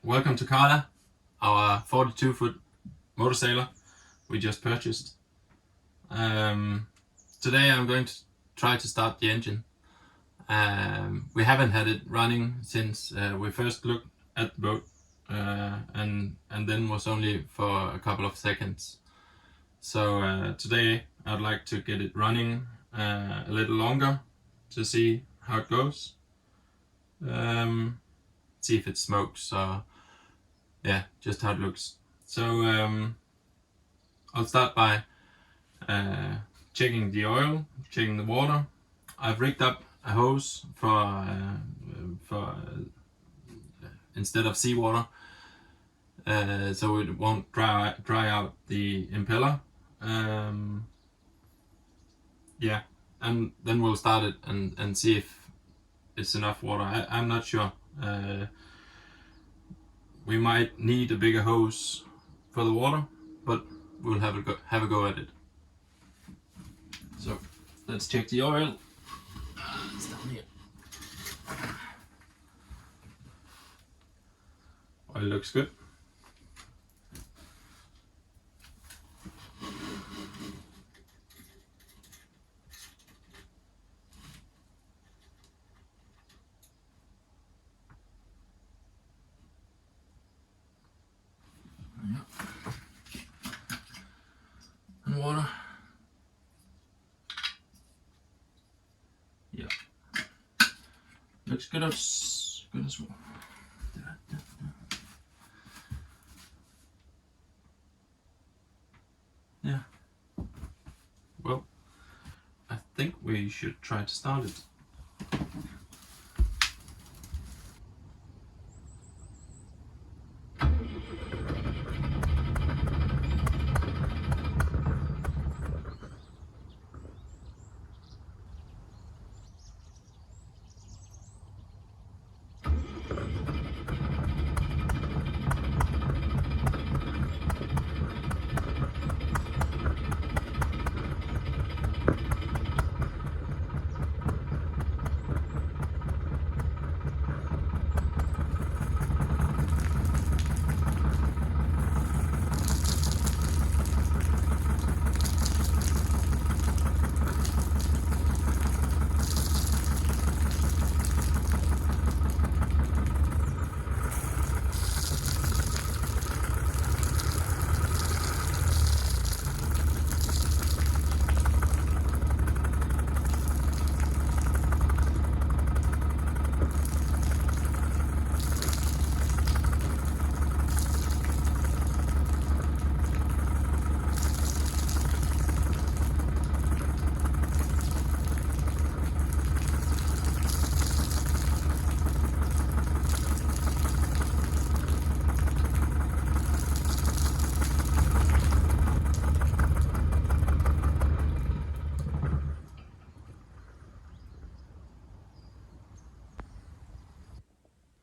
Welcome to Carla, our 42-foot motor sailor we just purchased. Today I'm going to try to start the engine. We haven't had it running since we first looked at the boat, and then was only for a couple of seconds. So today I'd like to get it running a little longer to see how it goes. See if it smokes or just how it looks. So I'll start by checking the oil, checking the water. I've rigged up a hose for instead of seawater, so it won't dry out the impeller. And then we'll start it and see if it's enough water. I'm not sure. We might need a bigger hose for the water, but we'll have a go at it. So let's check the oil. It's down here. Oil looks good. And water. Yeah. Looks good as well. Yeah. Well, I think we should try to start it.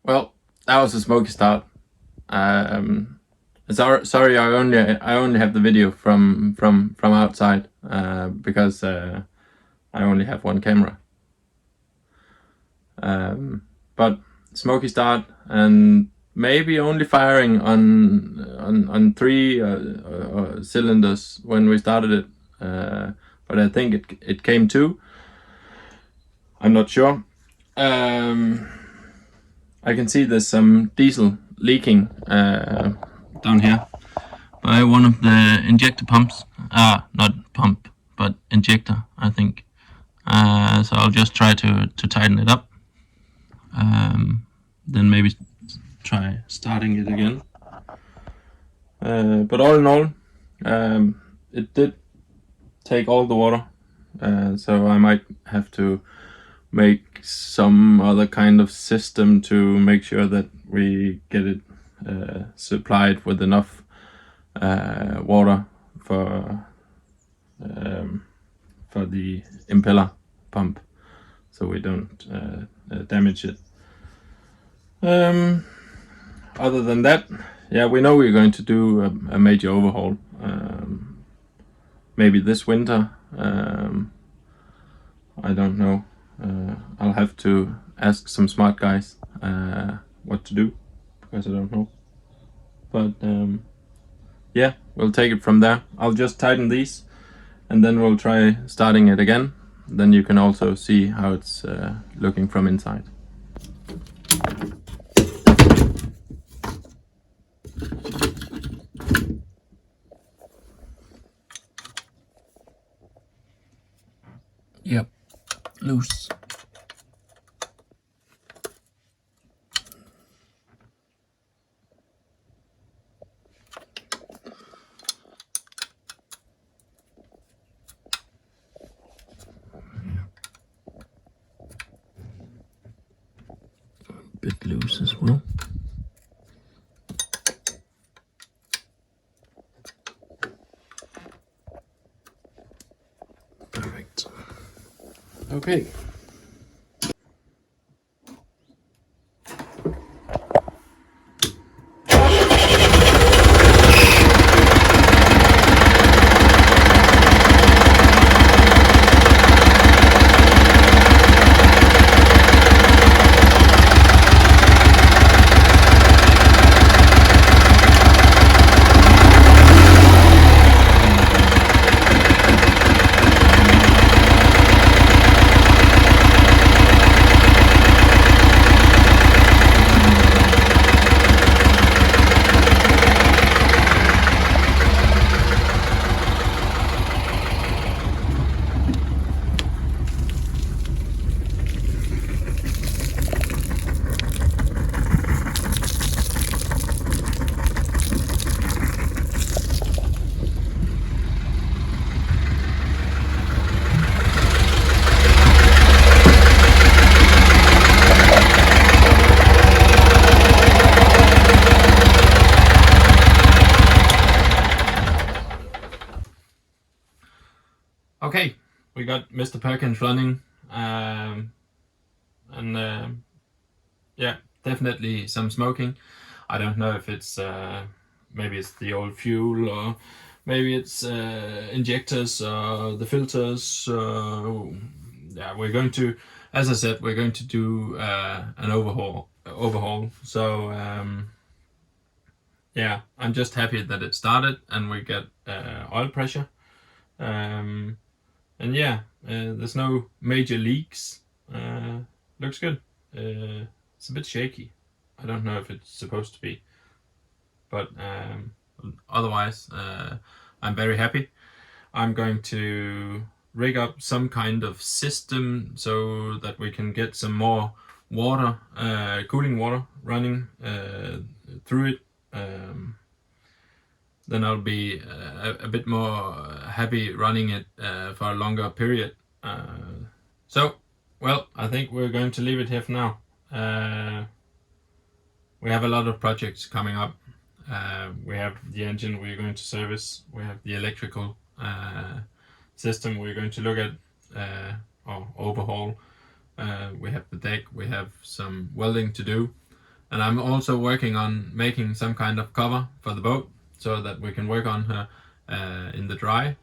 Well, that was a Smokey start. Sorry, I only have the video from outside because I only have one camera. But Smokey start, and maybe only firing on 3 cylinders when we started it. But I think it came 2. I'm not sure. I can see there's some diesel leaking down here by one of the injector pumps. Not pump, but injector, I think. So I'll just try to tighten it up. Then maybe try starting it again. But all in all, it did take all the water. So I might have to make some other kind of system to make sure that we get it supplied with enough water for the impeller pump, so we don't damage it. Other than that, we know we're going to do a major overhaul, maybe this winter. I don't know. I'll have to ask some smart guys what to do. because I don't know. But yeah, we'll take it from there. I'll just tighten these and then we'll try starting it again. Then you can also see how it's looking from inside. Yep, loose. A bit loose as well. Perfect. Okay. Okay, we got Mr. Perkins running, and yeah, definitely some smoking. I don't know if it's maybe it's the old fuel, or maybe it's injectors or the filters. Yeah, we're going to, as I said, we're going to do an overhaul. So yeah, I'm just happy that it started and we get oil pressure. And yeah, there's no major leaks. Looks good. It's a bit shaky. I don't know if it's supposed to be, but otherwise I'm very happy. I'm going to rig up some kind of system so that we can get some more water, cooling water running through it. Then I'll be a bit more happy running it for a longer period. So, well, I think we're going to leave it here for now. We have a lot of projects coming up. We have the engine we're going to service. We have the electrical system we're going to look at or overhaul. We have the deck. We have some welding to do. And I'm also working on making some kind of cover for the boat so that we can work on her in the dry.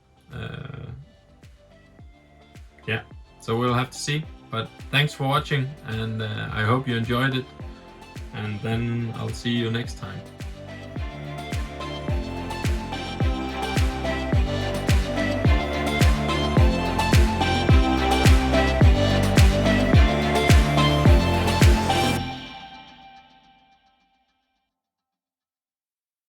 Yeah, so we'll have to see. But thanks for watching, and I hope you enjoyed it. And then I'll see you next time.